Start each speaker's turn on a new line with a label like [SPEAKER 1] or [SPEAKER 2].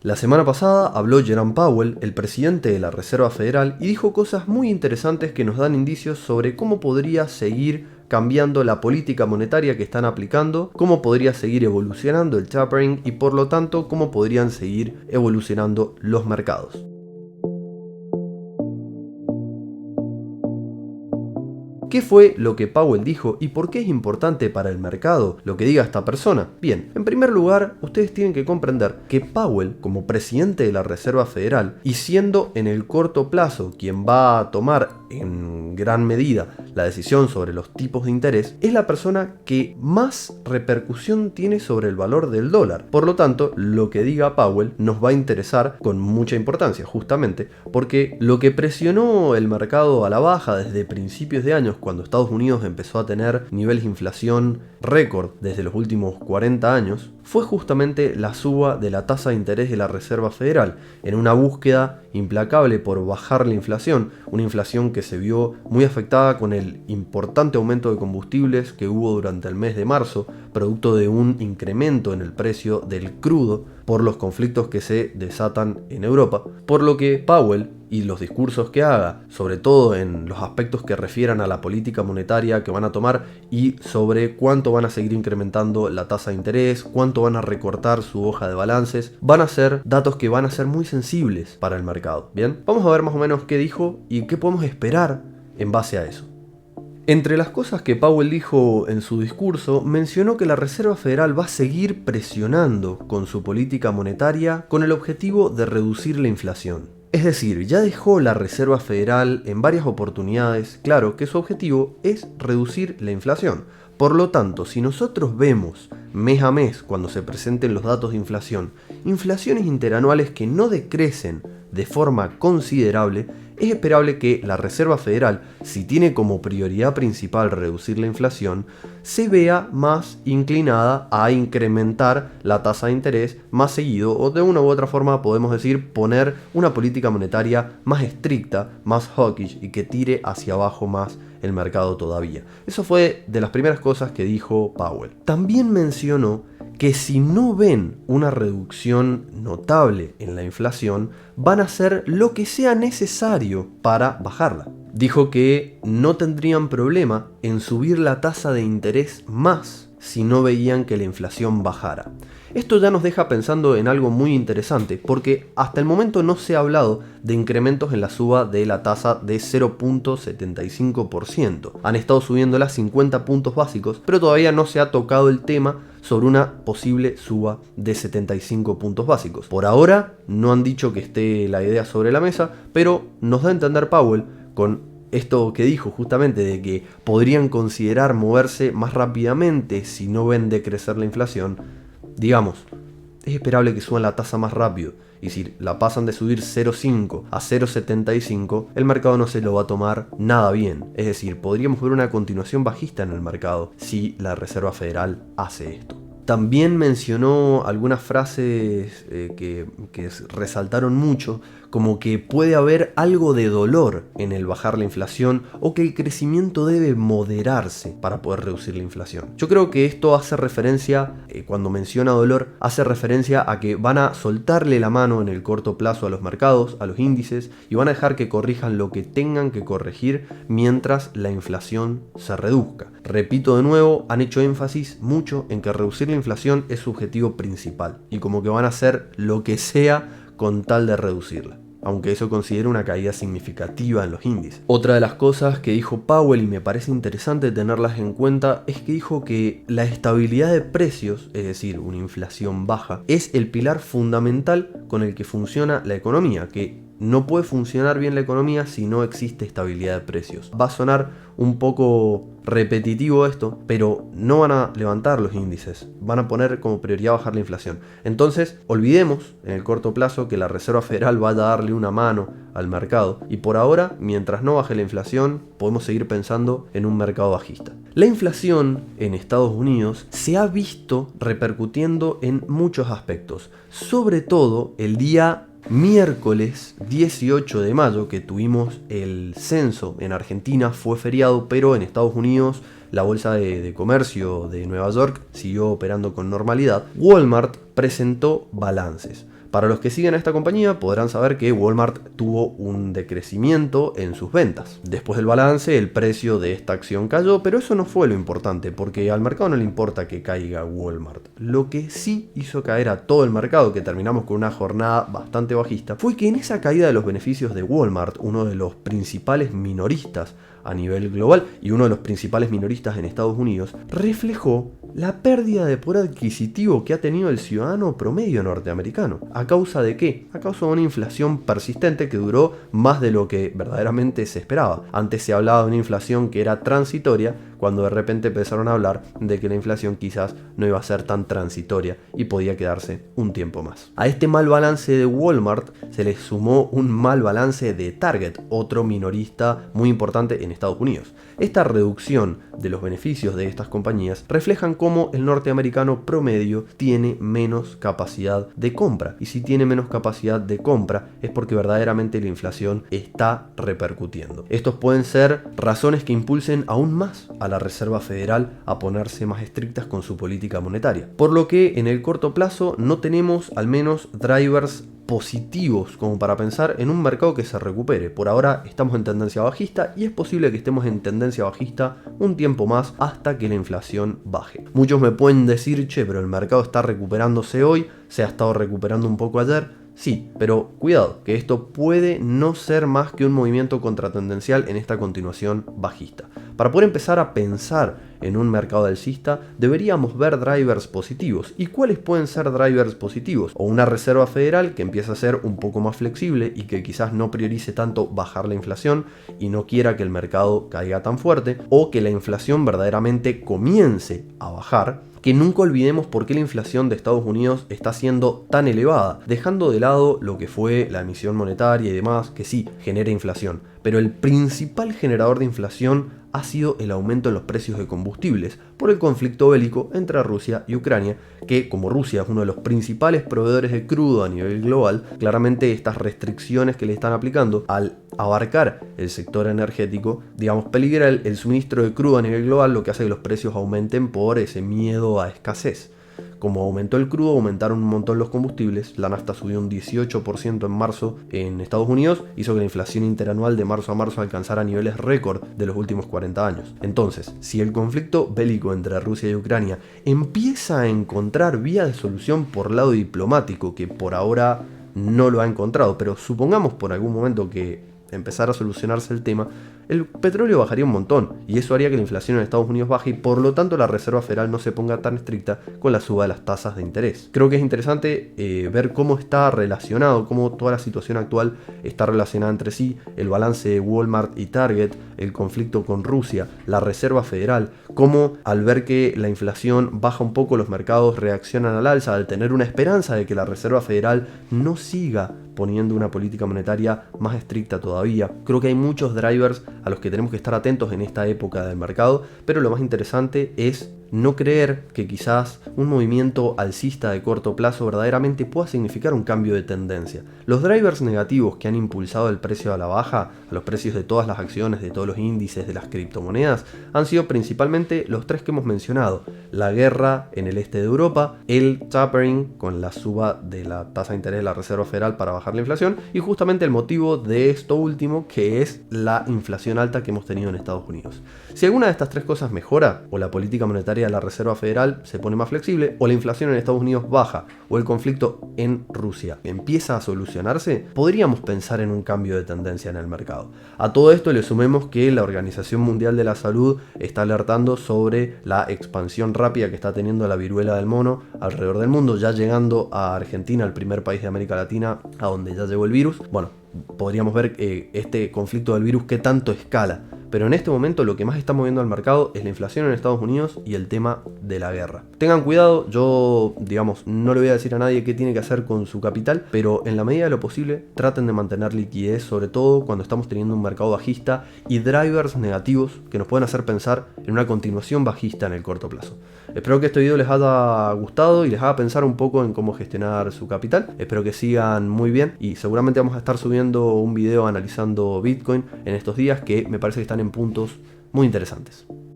[SPEAKER 1] La semana pasada habló Jerome Powell, el presidente de la Reserva Federal, y dijo cosas muy interesantes que nos dan indicios sobre cómo podría seguir cambiando la política monetaria que están aplicando, cómo podría seguir evolucionando el tapering y por lo tanto cómo podrían seguir evolucionando los mercados. ¿Qué fue lo que Powell dijo y por qué es importante para el mercado lo que diga esta persona? Bien, en primer lugar, ustedes tienen que comprender que Powell, como presidente de la Reserva Federal y siendo en el corto plazo quien va a tomar en gran medida la decisión sobre los tipos de interés, es la persona que más repercusión tiene sobre el valor del dólar. Por lo tanto, lo que diga Powell nos va a interesar con mucha importancia, justamente porque lo que presionó el mercado a la baja desde principios de años, cuando Estados Unidos empezó a tener niveles de inflación récord desde los últimos 40 años, fue justamente la suba de la tasa de interés de la Reserva Federal, en una búsqueda implacable por bajar la inflación, una inflación que se vio muy afectada con el importante aumento de combustibles que hubo durante el mes de marzo, producto de un incremento en el precio del crudo por los conflictos que se desatan en Europa, por lo que Powell y los discursos que haga, sobre todo en los aspectos que refieran a la política monetaria que van a tomar y sobre cuánto van a seguir incrementando la tasa de interés, cuánto van a recortar su hoja de balances, van a ser datos que van a ser muy sensibles para el mercado. Bien, vamos a ver más o menos qué dijo y qué podemos esperar en base a eso. Entre las cosas que Powell dijo en su discurso, mencionó que la Reserva Federal va a seguir presionando con su política monetaria con el objetivo de reducir la inflación. Es decir, ya dejó la Reserva Federal en varias oportunidades claro que su objetivo es reducir la inflación. Por lo tanto, si nosotros vemos mes a mes cuando se presenten los datos de inflación, inflaciones interanuales que no decrecen de forma considerable, es esperable que la Reserva Federal, si tiene como prioridad principal reducir la inflación, se vea más inclinada a incrementar la tasa de interés más seguido, o de una u otra forma podemos decir poner una política monetaria más estricta, más hawkish y que tire hacia abajo más el mercado todavía. Eso fue de las primeras cosas que dijo Powell. También mencionó que si no ven una reducción notable en la inflación, van a hacer lo que sea necesario para bajarla. Dijo que no tendrían problema en subir la tasa de interés más si no veían que la inflación bajara. Esto ya nos deja pensando en algo muy interesante, porque hasta el momento no se ha hablado de incrementos en la suba de la tasa de 0.75%. Han estado subiéndola 50 puntos básicos, pero todavía no se ha tocado el tema sobre una posible suba de 75 puntos básicos. Por ahora no han dicho que esté la idea sobre la mesa, pero nos da a entender Powell con esto que dijo justamente de que podrían considerar moverse más rápidamente si no ven decrecer la inflación. Digamos, es esperable que suban la tasa más rápido, y si la pasan de subir 0.5 a 0.75, el mercado no se lo va a tomar nada bien. Es decir, podríamos ver una continuación bajista en el mercado si la Reserva Federal hace esto. También mencionó algunas frases que resaltaron mucho, como que puede haber algo de dolor en el bajar la inflación o que el crecimiento debe moderarse para poder reducir la inflación. Yo creo que esto hace referencia, cuando menciona dolor, hace referencia a que van a soltarle la mano en el corto plazo a los mercados, a los índices, y van a dejar que corrijan lo que tengan que corregir mientras la inflación se reduzca. Repito de nuevo, han hecho énfasis mucho en que reducir la inflación es su objetivo principal y como que van a hacer lo que sea con tal de reducirla, aunque eso considere una caída significativa en los índices. Otra de las cosas que dijo Powell, y me parece interesante tenerlas en cuenta, es que dijo que la estabilidad de precios, es decir, una inflación baja, es el pilar fundamental con el que funciona la economía, que no puede funcionar bien la economía si no existe estabilidad de precios. Va a sonar un poco repetitivo esto, pero no van a levantar los índices, van a poner como prioridad bajar la inflación. Entonces, olvidemos en el corto plazo que la Reserva Federal vaya a darle una mano al mercado, y por ahora, mientras no baje la inflación, podemos seguir pensando en un mercado bajista. La inflación en Estados Unidos se ha visto repercutiendo en muchos aspectos, sobre todo el día miércoles 18 de mayo, que tuvimos el censo en Argentina, fue feriado, pero en Estados Unidos la bolsa de comercio de Nueva York siguió operando con normalidad. Walmart presentó balances. Para los que siguen a esta compañía podrán saber que Walmart tuvo un decrecimiento en sus ventas. Después del balance, el precio de esta acción cayó, pero eso no fue lo importante, porque al mercado no le importa que caiga Walmart. Lo que sí hizo caer a todo el mercado, que terminamos con una jornada bastante bajista, fue que en esa caída de los beneficios de Walmart, uno de los principales minoristas a nivel global y uno de los principales minoristas en Estados Unidos, reflejó la pérdida de poder adquisitivo que ha tenido el ciudadano promedio norteamericano. ¿A causa de qué? A causa de una inflación persistente que duró más de lo que verdaderamente se esperaba. Antes se hablaba de una inflación que era transitoria, cuando de repente empezaron a hablar de que la inflación quizás no iba a ser tan transitoria y podía quedarse un tiempo más. A este mal balance de Walmart se le sumó un mal balance de Target, otro minorista muy importante en Estados Unidos. Esta reducción de los beneficios de estas compañías reflejan cómo el norteamericano promedio tiene menos capacidad de compra. Y si tiene menos capacidad de compra es porque verdaderamente la inflación está repercutiendo. Estos pueden ser razones que impulsen aún más a la Reserva Federal a ponerse más estrictas con su política monetaria. Por lo que en el corto plazo no tenemos al menos drivers positivos como para pensar en un mercado que se recupere. Por ahora estamos en tendencia bajista y es posible que estemos en tendencia bajista un tiempo más hasta que la inflación baje. Muchos me pueden decir, che, pero el mercado está recuperándose hoy, se ha estado recuperando un poco ayer. Sí, pero cuidado, que esto puede no ser más que un movimiento contratendencial en esta continuación bajista. Para poder empezar a pensar en un mercado alcista, deberíamos ver drivers positivos. ¿Y cuáles pueden ser drivers positivos? O una Reserva Federal que empieza a ser un poco más flexible y que quizás no priorice tanto bajar la inflación y no quiera que el mercado caiga tan fuerte, o que la inflación verdaderamente comience a bajar. Que nunca olvidemos por qué la inflación de Estados Unidos está siendo tan elevada, dejando de lado lo que fue la emisión monetaria y demás, que sí, genera inflación. Pero el principal generador de inflación ha sido el aumento en los precios de combustibles por el conflicto bélico entre Rusia y Ucrania, que como Rusia es uno de los principales proveedores de crudo a nivel global, claramente estas restricciones que le están aplicando al abarcar el sector energético, digamos, peligra el suministro de crudo a nivel global, lo que hace que los precios aumenten por ese miedo a escasez. Como aumentó el crudo, aumentaron un montón los combustibles. La nafta subió un 18% en marzo en Estados Unidos, hizo que la inflación interanual de marzo a marzo alcanzara niveles récord de los últimos 40 años. Entonces, si el conflicto bélico entre Rusia y Ucrania empieza a encontrar vía de solución por lado diplomático, que por ahora no lo ha encontrado, pero supongamos por algún momento que empezara a solucionarse el tema, el petróleo bajaría un montón y eso haría que la inflación en Estados Unidos baje y por lo tanto la Reserva Federal no se ponga tan estricta con la suba de las tasas de interés. Creo que es interesante ver cómo está relacionado, cómo toda la situación actual está relacionada entre sí, el balance de Walmart y Target, el conflicto con Rusia, la Reserva Federal, cómo al ver que la inflación baja un poco los mercados reaccionan al alza, al tener una esperanza de que la Reserva Federal no siga poniendo una política monetaria más estricta todavía. Creo que hay muchos drivers a los que tenemos que estar atentos en esta época del mercado, pero lo más interesante es no creer que quizás un movimiento alcista de corto plazo verdaderamente pueda significar un cambio de tendencia. Los drivers negativos que han impulsado el precio a la baja, a los precios de todas las acciones, de todos los índices, de las criptomonedas, han sido principalmente los tres que hemos mencionado: la guerra en el este de Europa, el tapering con la suba de la tasa de interés de la Reserva Federal para bajar la inflación, y justamente el motivo de esto último, que es la inflación alta que hemos tenido en Estados Unidos. Si alguna de estas tres cosas mejora, o la política monetaria de la Reserva Federal se pone más flexible, o la inflación en Estados Unidos baja, o el conflicto en Rusia empieza a solucionarse, podríamos pensar en un cambio de tendencia en el mercado. A todo esto le sumemos que la Organización Mundial de la Salud está alertando sobre la expansión rápida que está teniendo la viruela del mono alrededor del mundo, ya llegando a Argentina, el primer país de América Latina a donde ya llegó el virus. Bueno, podríamos ver este conflicto del virus qué tanto escala. Pero en este momento lo que más está moviendo al mercado es la inflación en Estados Unidos y el tema de la guerra. Tengan cuidado, yo no le voy a decir a nadie qué tiene que hacer con su capital, pero en la medida de lo posible traten de mantener liquidez, sobre todo cuando estamos teniendo un mercado bajista y drivers negativos que nos pueden hacer pensar en una continuación bajista en el corto plazo. Espero que este video les haya gustado y les haga pensar un poco en cómo gestionar su capital. Espero que sigan muy bien y seguramente vamos a estar subiendo un video analizando Bitcoin en estos días que me parece que están en puntos muy interesantes.